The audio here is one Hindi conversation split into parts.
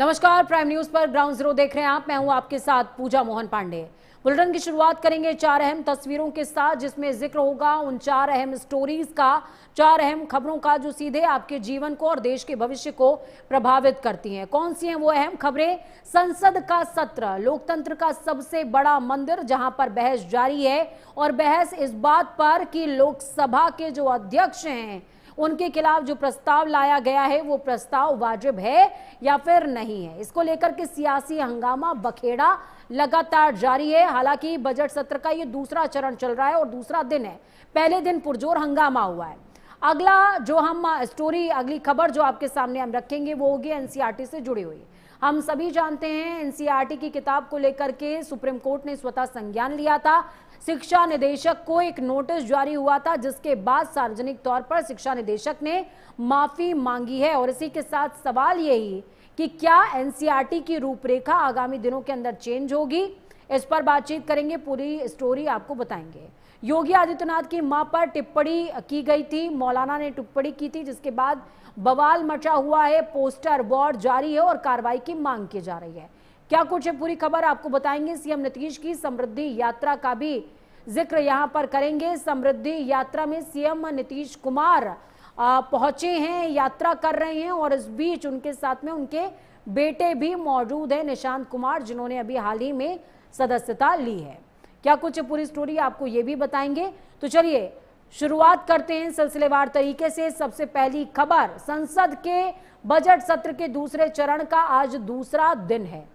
नमस्कार, प्राइम न्यूज पर ग्राउंड जीरो देख रहे हैं आप। मैं हूं आपके साथ पूजा मोहन पांडे। बुलेटिन की शुरुआत करेंगे 4 अहम तस्वीरों के साथ, जिसमें जिक्र होगा उन 4 अहम स्टोरीज का, 4 अहम खबरों का जो सीधे आपके जीवन को और देश के भविष्य को प्रभावित करती हैं। कौन सी हैं वो अहम खबरें? संसद का सत्र, लोकतंत्र का सबसे बड़ा मंदिर, जहां पर बहस जारी है और बहस इस बात पर कि लोकसभा के जो अध्यक्ष हैं उनके खिलाफ जो प्रस्ताव लाया गया है वो प्रस्ताव वाजिब है या फिर नहीं है। इसको लेकर के सियासी हंगामा बखेड़ा लगातार जारी है। हालांकि बजट सत्र का ये दूसरा चरण चल रहा है और दूसरा दिन है। पहले दिन पुरजोर हंगामा हुआ है। अगला जो हम अगली खबर जो आपके सामने हम रखेंगे वो होगी एनसीईआरटी से जुड़ी हुई। हम सभी जानते हैं एनसीईआरटी की किताब को लेकर के सुप्रीम कोर्ट ने स्वतः संज्ञान लिया था। शिक्षा निदेशक को एक नोटिस जारी हुआ था, जिसके बाद सार्वजनिक तौर पर शिक्षा निदेशक ने माफी मांगी है। और इसी के साथ सवाल यही कि क्या एनसीईआरटी की रूपरेखा आगामी दिनों के अंदर चेंज होगी, इस पर बातचीत करेंगे। पूरी स्टोरी आपको बताएंगे। योगी आदित्यनाथ की मां पर टिप्पणी की गई थी, मौलाना ने टिप्पणी की थी, जिसके बाद बवाल मचा हुआ है। पोस्टर बोर्ड जारी है और कार्रवाई की मांग की जा रही है। क्या कुछ है पूरी खबर आपको बताएंगे। सीएम नीतीश की समृद्धि यात्रा का भी जिक्र यहां पर करेंगे। समृद्धि यात्रा में सीएम नीतीश कुमार पहुंचे हैं, यात्रा कर रहे हैं और इस बीच उनके साथ में उनके बेटे भी मौजूद हैं, निशांत कुमार, जिन्होंने अभी हाल ही में सदस्यता ली है। क्या कुछ पूरी स्टोरी आपको ये भी बताएंगे। तो चलिए शुरुआत करते हैं सिलसिलेवार तरीके से। सबसे पहली खबर, संसद के बजट सत्र के दूसरे चरण का आज दूसरा दिन है।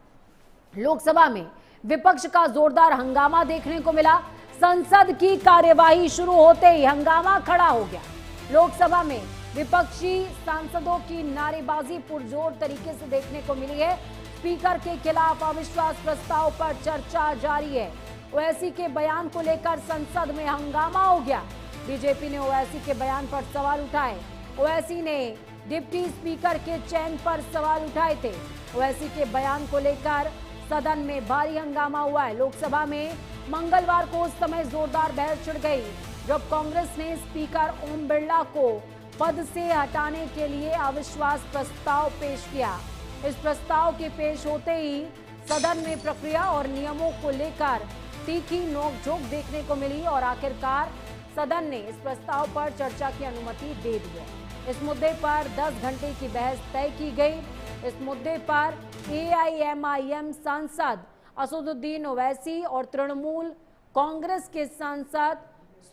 लोकसभा में विपक्ष का जोरदार हंगामा देखने को मिला। संसद की कार्यवाही शुरू होते ही हंगामा खड़ा हो गया। लोकसभा में विपक्षी सांसदों की नारेबाजी पुरजोर तरीके से देखने को मिली है। स्पीकर के खिलाफ अविश्वास प्रस्ताव पर चर्चा जारी है। ओवैसी के बयान को लेकर संसद में हंगामा हो गया। बीजेपी ने ओवैसी के बयान पर सवाल उठाए। ओवैसी ने डिप्टी स्पीकर के चयन पर सवाल उठाए थे। ओवैसी के बयान को लेकर सदन में भारी हंगामा हुआ है। लोकसभा में मंगलवार को उस समय जोरदार बहस छिड़ गई जब कांग्रेस ने स्पीकर ओम बिरला को पद से हटाने के लिए अविश्वास प्रस्ताव पेश किया। इस प्रस्ताव के पेश होते ही सदन में प्रक्रिया और नियमों को लेकर तीखी नोकझोंक देखने को मिली और आखिरकार सदन ने इस प्रस्ताव पर चर्चा की अनुमति दे दी है। इस मुद्दे पर 10 घंटे की बहस तय की गई। इस मुद्दे पर एआईएमआईएम सांसद असदुद्दीन ओवैसी और तृणमूल कांग्रेस के सांसद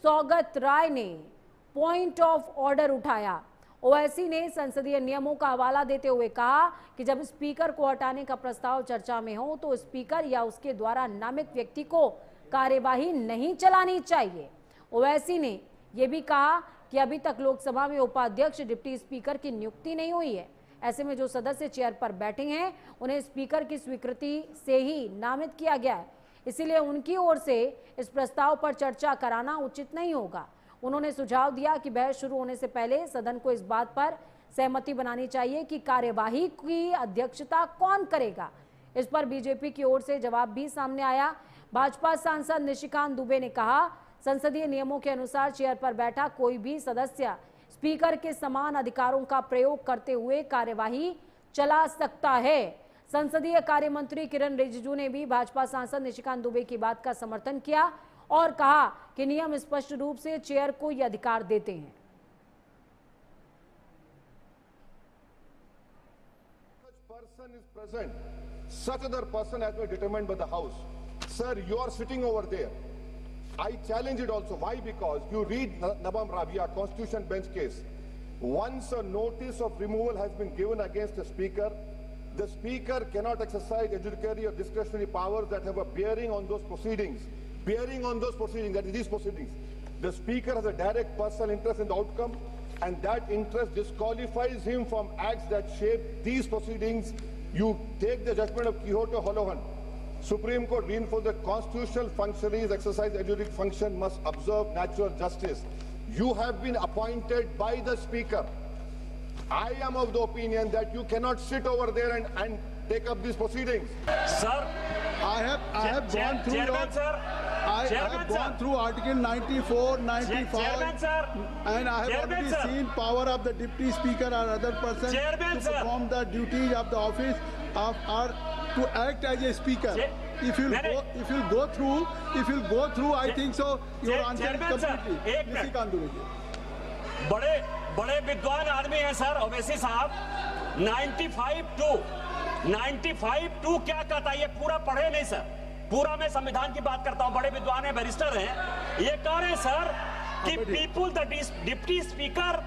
सौगत राय ने पॉइंट ऑफ ऑर्डर उठाया। ओवैसी ने संसदीय नियमों का हवाला देते हुए कहा कि जब स्पीकर को हटाने का प्रस्ताव चर्चा में हो तो स्पीकर या उसके द्वारा नामित व्यक्ति को कार्यवाही नहीं चलानी चाहिए। ओवैसी ने यह भी कहा कि अभी तक लोकसभा में उपाध्यक्ष डिप्टी स्पीकर की नियुक्ति नहीं हुई है। ऐसे में जो सदस्य चेयर पर बैठे हैं उन्हें स्पीकर की स्वीकृति से ही नामित किया गया है, इसीलिए उनकी ओर से इस प्रस्ताव पर चर्चा कराना उचित नहीं होगा। उन्होंने सुझाव दिया कि बहस शुरू होने से पहले सदन को इस बात पर सहमति बनानी चाहिए कि कार्यवाही की अध्यक्षता कौन करेगा। इस पर बीजेपी की ओर से जवाब भी सामने आया। भाजपा सांसद निशिकांत दुबे ने कहा, संसदीय नियमों के अनुसार चेयर पर बैठा कोई भी सदस्य स्पीकर के समान अधिकारों का प्रयोग करते हुए कार्यवाही चला सकता है। संसदीय कार्य मंत्री किरण रिजिजू ने भी भाजपा सांसद निशिकांत दुबे की बात का समर्थन किया और कहा कि नियम स्पष्ट रूप से चेयर को यह अधिकार देते हैं। Such other person has been determined by the House. Sir, you are sitting over there. I challenge it also. Why? Because you read Nabam Rabia Constitution Bench case. Once a notice of removal has been given against the speaker cannot exercise adjudicatory or discretionary powers that have a bearing on those proceedings. That is these proceedings. The speaker has a direct personal interest in the outcome, and that interest disqualifies him from acts that shape these proceedings. You take the judgment of Quixote Holohan. Supreme Court reinforced that constitutional functionaries exercise adjudicative function must observe natural justice. You have been appointed by the speaker. I am of the opinion that you cannot sit over there and take up these proceedings. Sir, I have gone through I have gone through Article 94, 95, and I have already seen power of the Deputy Speaker or other person to perform the duties of the office. to act as a speaker. If you'll go through, I think so. Your answer is completely. Nisikant Dubey जी. बड़े विद्वान आदमी हैं सर ओवैसी साहब। 95(2) क्या कहता है, ये पूरा पढ़े नहीं सर, पूरा मैं संविधान की बात करता हूं। बड़े विद्वान हैं, बैरिस्टर हैं, ये कह रहे हैं सर कि people the deputy speaker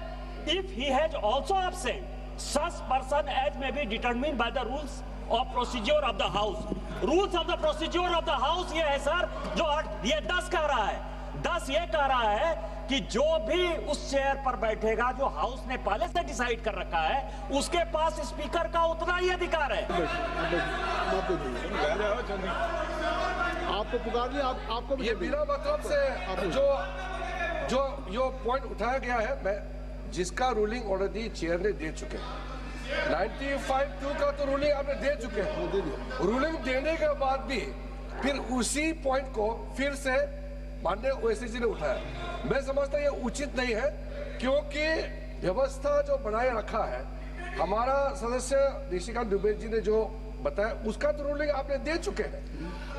if he has also absent such person as may be determined by the rules of procedure of the house. Rules of the procedure of the house ये है सर, जो ये 10 कह रहा है, 10 ये कह रहा है कि जो भी उस चेयर पर बैठेगा जो हाउस ने पहले से डिसाइड कर रखा है, उसके पास स्पीकर का उतना ही अधिकार है। आपको पुकार लिया, आपको ये बिना मतलब से जो पॉइंट उठाया गया है, मैं जिसका रूलिंग ऑलरेडी चेयर ने दे चुके हैं। 95(2) का तो रूलिंग आपने दे चुके हैं। रूलिंग देने के बाद भी फिर उसी पॉइंट को फिर से माननीय ओवैसी जी ने उठाया। मैं समझता ये उचित नहीं है, क्योंकि व्यवस्था जो बनाए रखा है हमारा सदस्य निशिकांत दुबे जी ने जो बताया, उसका तो रूलिंग आपने दे चुके हैं।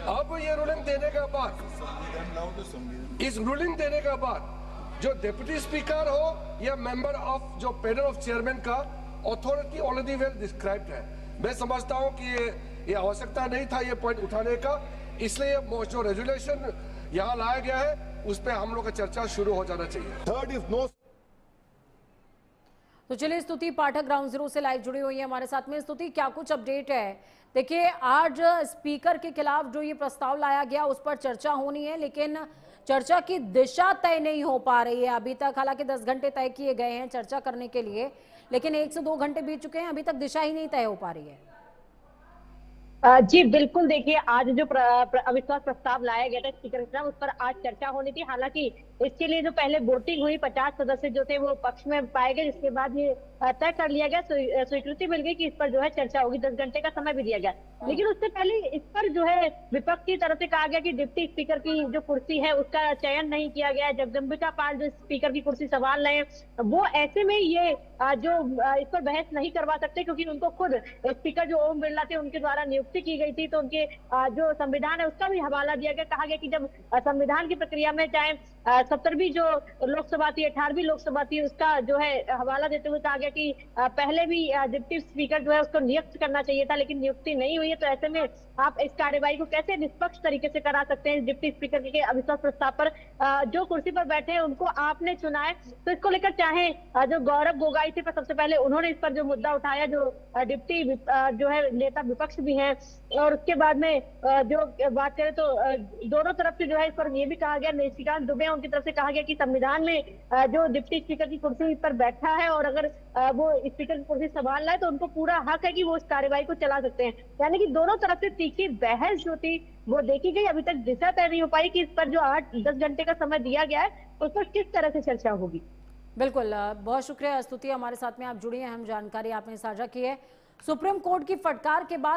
अब ये रूलिंग देने के बाद, इस रूलिंग देने के बाद जो डिप्टी स्पीकर हो या मेंबर ऑफ जो पैनल ऑफ चेयरमैन का अथॉरिटी ऑलरेडी वेल डिस्क्राइब्ड है। मैं समझता हूं कि ये आवश्यकता नहीं था ये पॉइंट उठाने का, इसलिए जो रेजुलेशन यहाँ लाया गया है उस पर हम लोग का चर्चा शुरू हो जाना चाहिए। Third is no. तो चलिए, स्तुति पाठक ग्राउंड जीरो से लाइव जुड़ी हुई है हमारे साथ में। स्तुति, क्या कुछ अपडेट है? देखिए, आज स्पीकर के खिलाफ जो ये प्रस्ताव लाया गया उस पर चर्चा होनी है, लेकिन चर्चा की दिशा तय नहीं हो पा रही है अभी तक। हालांकि 10 घंटे तय किए गए हैं चर्चा करने के लिए, लेकिन 1 से 2 घंटे बीत चुके हैं, अभी तक दिशा ही नहीं तय हो पा रही है। जी बिल्कुल, देखिए आज जो अविश्वास प्रस्ताव लाया गया था स्पीकर के खिलाफ, उस पर आज चर्चा होनी थी। हालांकि इसके लिए जो पहले वोटिंग हुई, 50 सदस्य जो थे वो पक्ष में पाए गए, जिसके बाद ये तय कर लिया गया, स्वीकृति मिल गई कि इस पर जो है चर्चा होगी। 10 घंटे का समय भी दिया गया, लेकिन उससे पहले इस पर जो है विपक्ष की तरफ से कहा गया कि डिप्टी स्पीकर की जो कुर्सी है उसका चयन नहीं किया गया। जगदम्बिका पाल जो स्पीकर की कुर्सी संभाल रहे हैं, वो ऐसे में ये जो इस पर बहस नहीं करवा सकते, क्योंकि उनको खुद स्पीकर जो ओम बिरला थे उनके द्वारा नियुक्ति की गई थी, तो उनके जो संविधान है उसका भी हवाला दिया गया। कहा गया कि जब संविधान की प्रक्रिया में चाहे 70वीं जो लोकसभा थी, 18वीं लोकसभा थी, उसका जो है हवाला देते हुए कहा गया कि पहले भी डिप्टी स्पीकर जो है उसको नियुक्त करना चाहिए था, लेकिन नियुक्ति नहीं हुई है। तो ऐसे में आप इस कार्यवाही को कैसे निष्पक्ष तरीके से करा सकते हैं? डिप्टी स्पीकर के अविश्वास प्रस्ताव पर जो कुर्सी पर बैठे हैं उनको आपने चुना है, तो इसको लेकर चाहे जो गौरव गोगाई थे, पर सबसे पहले उन्होंने इस पर जो मुद्दा उठाया, जो डिप्टी जो है नेता विपक्ष भी हैं, और उसके बाद में जो बात करें तो दोनों तरफ से जो है इस पर यह भी कहा गया, निशिकांत दुबे उनकी तरफ से कहा गया कि संविधान में जो डिप्टी स्पीकर की कुर्सी पर बैठा है और अगर वो स्पीकर की कुर्सी संभाल रहा है तो उनको पूरा हक है कि वो इस कार्यवाही को चला सकते हैं। यानी कि दोनों तरफ से तीखी बहस जो थी वो देखी गई। अभी तक दिशा तय नहीं हो पाई कि इस पर जो 8-10 घंटे का समय दिया गया है उस पर किस तरह से चर्चा होगी। बिल्कुल, बहुत शुक्रिया स्तुति, हमारे साथ में आप जुड़ी हैं, हम जानकारी आपने साझा की है। सुप्रीम कोर्ट की फटकार के बाद